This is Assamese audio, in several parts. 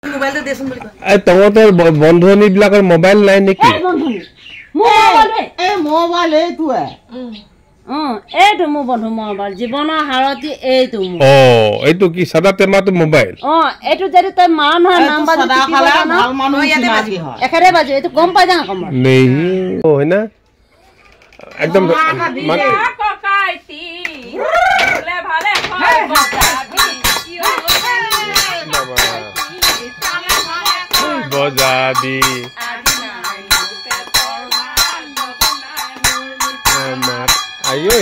মোবাইলটো দেচোন বুলি কয় এই তহঁতৰ বন্ধনী বিলাকৰ মোবাইল নাই নেকি মোবাইল এইটো এইটো মোৰ বন্ধু মোবাইল জীৱনৰ হাৰতি এইটো এইটো কি সাদা টেমাটো মোবাইল এইটো যদি তই মাৰ নহয় নাম্বাৰ একেবাৰে বাজে এইটো গম পাই যাওঁ অকমান নেই হয় না একদম বজাবি আইও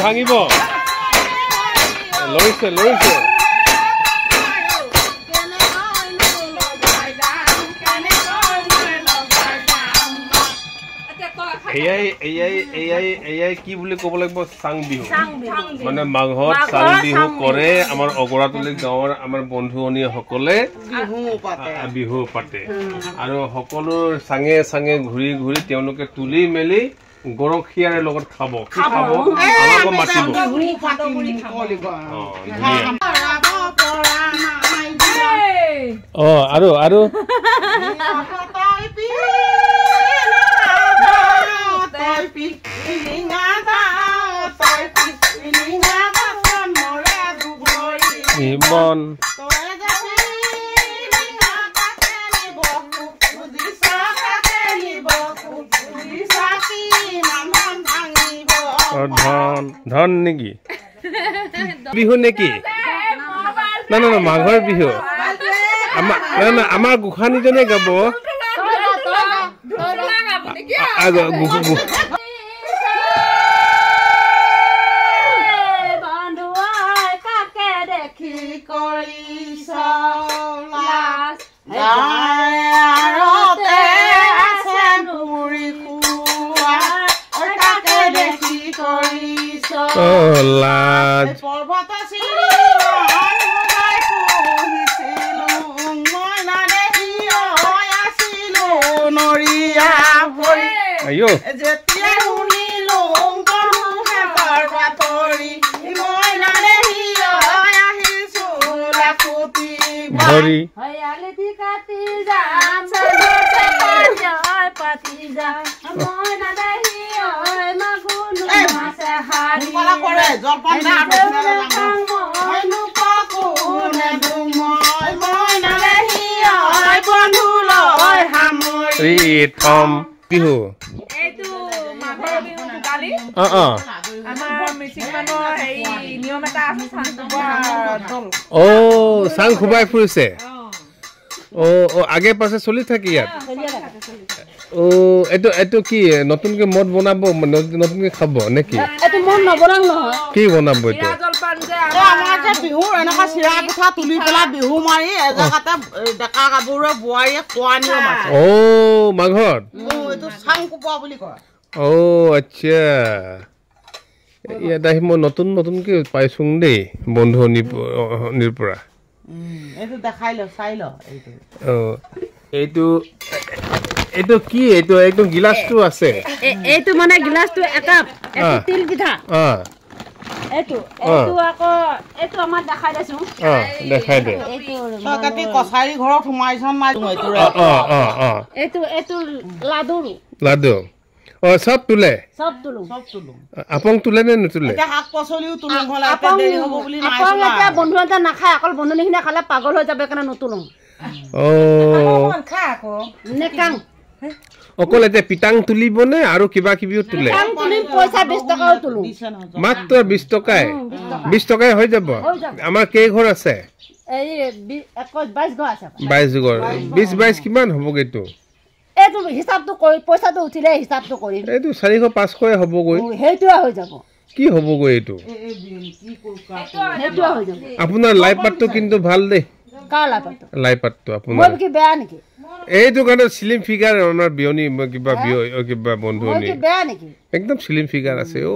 ভাঙিব লৈছে লৈছে এয়াই কি বুলি ক'ব লাগিব চাং বিহু মানে মাঘত চাং বিহু কৰে আমাৰ অগৰাতলী গাঁৱৰ আমাৰ বন্ধুৱনী সকলে বিহু পাতে আৰু সকলো চাঙে চাঙে ঘূৰি ঘূৰি তেওঁলোকে তুলি মেলি গৰখীয়াৰ লগত খাব আমাকো মাতিব আৰু আৰু ইমন ধন ধন নেকি বিহু নেকি না না মাঘৰ বিহু আমাৰ গোসানীজনে গাব আইও ভৰি থম বিহু চাং খুবাই ফুৰিছে আগে পাছে চলি থাকে ইয়াত এইটো কি নতুনকে মদ বনাব নতুনকে খাব নেকি কি বনাব এইটো বিহুৰ এনেকুৱা চিৰা পিঠা তুলি পেলাই বিহু মাৰি এজেগাতে ডেকা গাভৰুৱে বোৱাৰীয়ে খোৱা নিয়ম আছে মাঘত এইটো চাং কোপোৱা বুলি কয় আচ্ছা ইয়াত আহি মই নতুন নতুনকে পাইছো দেই বন্ধুনিৰ পৰা এইটো দেখাই ল চাই ল এইটো এইটো কি এইটো একদম গিলাসটো আছে এইটো মানে গিলাসটো একাপ এইটো তিল পিঠা এইটো আকৌ এইটো আমাৰ দেখাই দিছো দেখাই দে কাটি কছাৰী ঘৰত সোমাইছন নাই এইটো লাডু লাডু সব তুলে আপং তুলে নে নুতুলে শাক পাচলিও তুলো বন্ধু এটা নাখায় অকল বন্ধুনিখিনি খালে পাগল হৈ যাবে কাৰণে নুতুলো অকল এতিয়া পিটাং তুলিব নে আৰু কিবা কিবিও তুলে পইচা 20 টকাও তুলো মাত্ৰ 20 টকাই হৈ যাব আমাৰ কেই ঘৰ আছে এই 22 ঘৰ আছে 22 ঘৰ 20 কিমান হ'বগে তো এইটো হিসাবটো কৰি পইচাটো উঠিলে হিসাবটো কৰিম এইটো 400 500 হ'বগৈ হেইটোৱা হৈ যাব কি হ'বগৈ এইটো হেইটোৱা হৈ যাব আপোনাৰ লাইফ পাতটো কিন্তু ভাল দে কা লাপাটো লাইপাতটো আপোনাৰ মই কি বেয়া নেকি এইটো কাৰণে স্লিম ফিগাৰ আমাৰ বিয়নি কিবা কিবা বন্ধুনি কি বেয়া নেকি একদম স্লিম ফিগাৰ আছে ও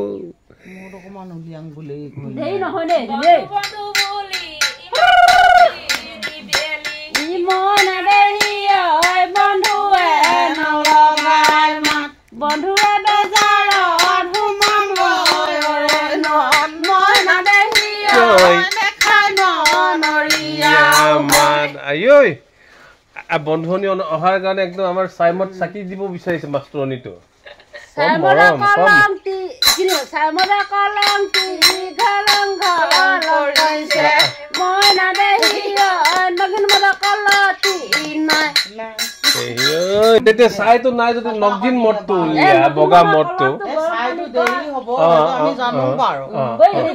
মোৰ অকমান উলিয়াং বুলি দেই নহয় দে দেই ইমনা দেহি ঐ বন্ধুৱে নলগাই মাত বন্ধুৱে বেজাৰত হুমাম লৈ মই না দেহি ঐ দেখাই নৰিয়া মান আয়ৈ বন্ধুনি অহাৰ কাৰণে একদম আমাৰ চাইমত চাকি দিব বিচাৰিছে মাষ্টৰনিটো সামৰা কলংটি কিনো সামৰা কলংটি ঘলং ঘলং কৈছে মই না দেহি নগিন মৰা কলতি নাই এই তেতে চাইতো নাই যদি নগজিন মটটো উলিয়া বগা মটটো চাইটো দেৰি হ'ব আমি জানো বাৰু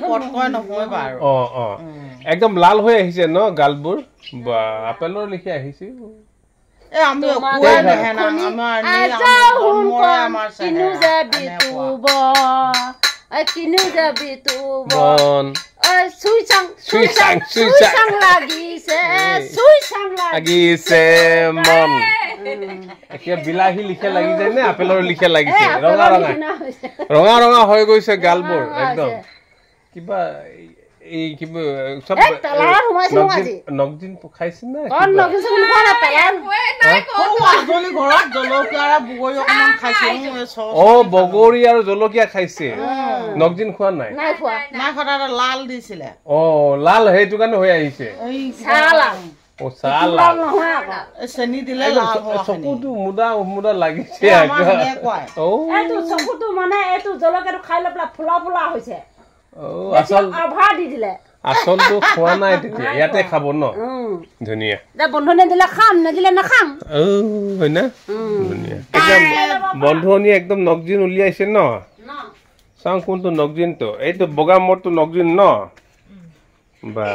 পটকয় নহয় বাৰু একদম লাল হৈ আহিছে ন গালবোৰ বা আপেলৰ লিখি আহিছে এ আমি কোৱা নহয় না আমাৰ আমাৰ কিনো যাবি তুব কিনো যাবি তুব সুই চাং লাগিছে মন এতিয়া বিলাহী লিখে লাগি যায় নে আপেলৰ লিখে লাগিছে ৰঙা ৰঙা হৈ গৈছে গালবোৰ একদম কিবা এই কিবা সব নগজিন খাইছে না বগৰী আৰু জলকীয়া খাইছে নগজিন খোৱা নাই লাল দিছিলে লাল সেইটো কাৰণে হৈ আহিছে চেনি দিলে চকুটো মুদা মুদা লাগিছে চকুটো মানে এইটো জলকীয়াটো খাই লৈ পেলাই ফুলা ফুলা হৈছে আচলটো খোৱা নাই তেতিয়া ইয়াতে খাব ন ধুনীয়া বন্ধুনে দিলে খাম নেদিলে নাখাম হয় না ধুনীয়া একদম বন্ধুনি একদম নগজিন উলিয়াইছে ন চাওঁ কোনটো নগজিনটো এইটো বগা মৰটো নগজিন ন বা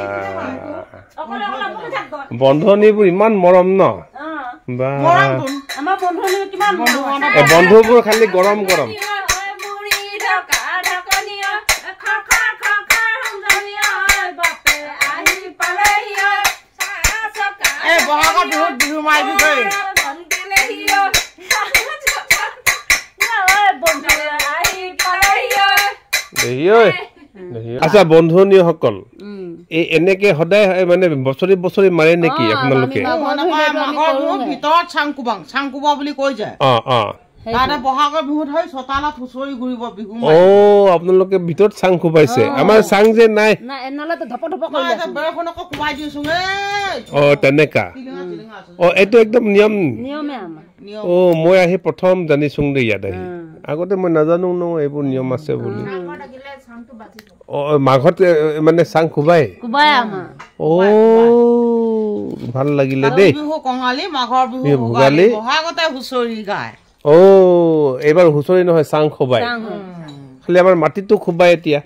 বন্ধুনিবোৰ ইমান মৰম ন বা বন্ধুবোৰ খালি গৰম গৰম বিহু মাৰিবি গৈ আচ্ছা বন্ধুনীসকল এই এনেকে সদায় মানে বছৰি বছৰি মাৰে নেকি আপোনালোকে ভিতৰত চাংকুবা বুলি কৈ যায় তাতে বহাগৰ বিহুত হয় চতালত হুঁচৰি ঘূৰিব বিহু আপোনালোকে ভিতৰত চাং খুবাইছে আমাৰ চাং যে নাই বেৰখনকো কোবাই দিছো তেনেকা এইটো একদম নিয়ম মই আহি প্ৰথম জানিছোং দে ইয়াত আহি আগতে মই নাজানো ন এইবোৰ নিয়ম আছে বুলি মাঘত মানে চাং খুবাই ভাল লাগিলে দেই বিহু কঙালী মাঘৰ বিহু ভোগালী বহাগতে হুঁচৰি গায় এইবাৰ হুঁচৰি নহয় চাং খুবাই খালি আমাৰ মাটিটো খুবাই এতিয়া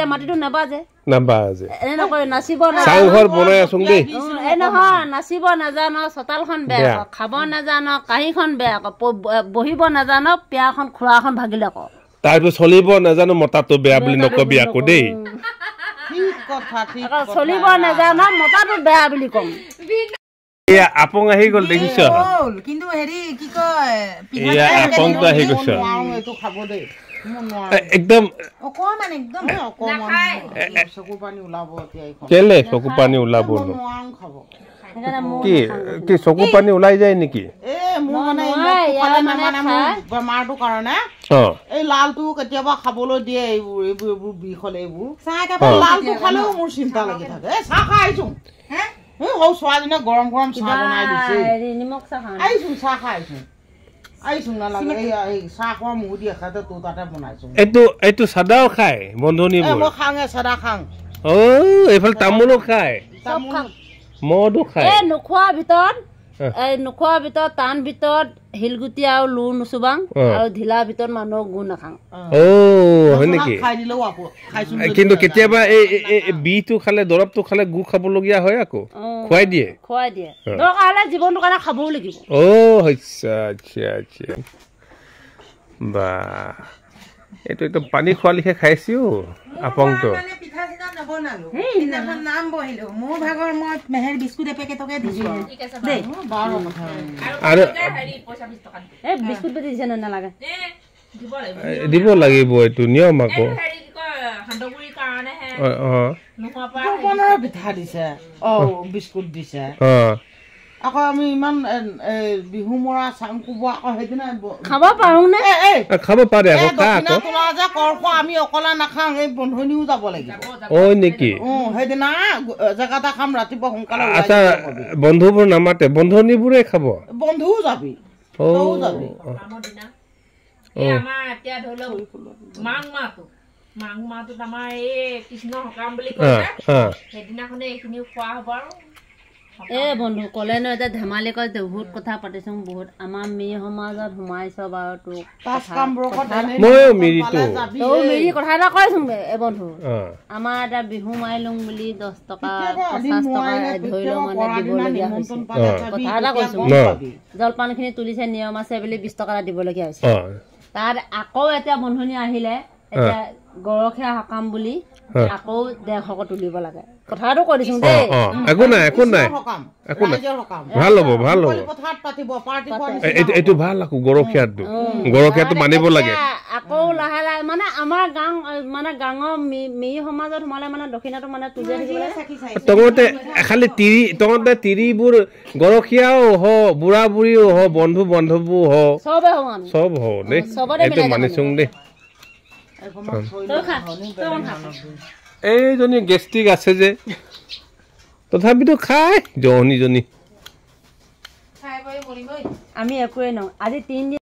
মাটিটো নাবাজে চাং ঘৰ বনাই আছোং দেই নহয় নাচিব নাজানো চোতালখন বেয়া খাব নাজানো কাঁহীখন বেয়া বহিব নাজানো পিয়াখন খুৰাখন ভাগিলে আকৌ তাৰপিছত চলিব নাজানো মতাটো বেয়া বুলি নকবি আকৌ দেই চলিব নাজানো মতাটো বেয়া বুলি কম আপং আহি গল দেখিছ কিন্তু হেৰি কি কয় আপংটো আহি গৈছ একদম কেলে চকু পানী ওলাব কি চকু পানী ওলাই যায় নেকি বেমাৰটোৰ কাৰণে এই লালটো কেতিয়াবা খাবলৈ দিয়ে এইবোৰ এইবোৰ এইবোৰ বিষ হলে এইবোৰ লালটো খালেও মোৰ চিন্তা লাগি থাকে চাহ খাই আহিছো ছোৱালীজনীয়ে গৰম গৰম চাহ বনাই দিছে আহিছো চাহ খাই আহিছো নালাগে চাহ খোৱা মুখ দি এখাতে তোৰ তাতে বনাইছো এইটো চাদাও খাই বন্ধুনিবোৰ মই খাঙে চাদা খাং এইফালে তামোলো খাই মদো খাই নোখোৱাৰ ভিতৰত টান ভিতৰত শিলগুটি আৰু লু নুচুবাং আৰু ঢিলাৰ ভিতৰত মানুহক গু নাখাং হয় নেকি কিন্তু কেতিয়াবা এই বিহটো খালে দৰৱটো খালে গু খাবলগীয়া হয় আকৌ খুৱাই দিয়ে দৰকাৰ হলে জীৱনটোৰ কাৰণে খাবও লাগিব আচ্ছা আচ্ছা বা এইটো একদম পানী খোৱা লিখে খাইছো আপংটো মানে পিঠা চিঠা নবনালো সেইদিনাখন নাম বহিলো মোৰ ভাগৰ মই মেহেৰ বিস্কুট এপেকেটকে দিছো দেই আৰু এই বিস্কুট বেছি দিছে নালাগে দিব লাগিব এইটো নিয়ম আকৌ পিঠা দিছে বিস্কুট দিছে আকৌ আমি ইমান বিহু মৰা চাং কোব আকৌ সেইদিনা খাব পাৰো নে খাব পাৰে আকৌ তোলা যে কৰ্ক আমি অকলে নাখাওঁ এই বন্ধনীও যাব লাগিব নেকি সেইদিনা জেগা এটা খাম ৰাতিপুৱা সোনকালে আচ্ছা বন্ধুবোৰ নামাতে বন্ধনীবোৰে খাব বন্ধুও যাবি তও যাবি আমাৰ এতিয়া ধৰি লওক মাঘ মাহটোত আমাৰ এই কৃষ্ণ সকাম বুলি কয় সেইদিনাখনে এইখিনি খোৱা হ'ব আৰু এ বন্ধু কলে ন এতিয়া ধেমালি কয় বহুত কথা পাতিছো বহুত আমাৰ মিৰি সমাজত সোমাইছ বাৰু তোক মিৰি কথা এটা কৈছোং এ বন্ধু আমাৰ এটা বিহু মাৰিলোং বুলি 10 টকা 50 টকা ধৰি লওঁ মানে দিবলগীয়া হৈছে কথা এটা কৈছো জলপানখিনি তুলিছে নিয়ম আছে বুলি 20 টকা দিবলগীয়া হৈছে তাত আকৌ এতিয়া বন্ধনী আহিলে এতিয়া গৰখীয়া সকাম বুলি আকৌ 150 তুলিব লাগে কথাটো কৈ দিছো দেই একো নাই ভাল হ'ব এইটো ভাল আকৌ গৰখীয়াটো মানিব লাগে আকৌ লাহে লাহে মানে আমাৰ গাঁও মানে গাঁৱৰ মিৰি সমাজত সোমালে মানে দক্ষিণাটো মানে তুলিয়াই থাকিবলৈ তহঁতে খালি তহঁতে তিৰিবোৰ গৰখীয়াও হ বুঢ়া বুঢ়ীও হ বন্ধু বান্ধৱো হ চব হ দেই এইটো মানিছোং দেই এইজনী গেষ্টিক আছে যে তথাপিতো খাই জহনীজনী আমি একোৱে নওঁ আজি 3 দিন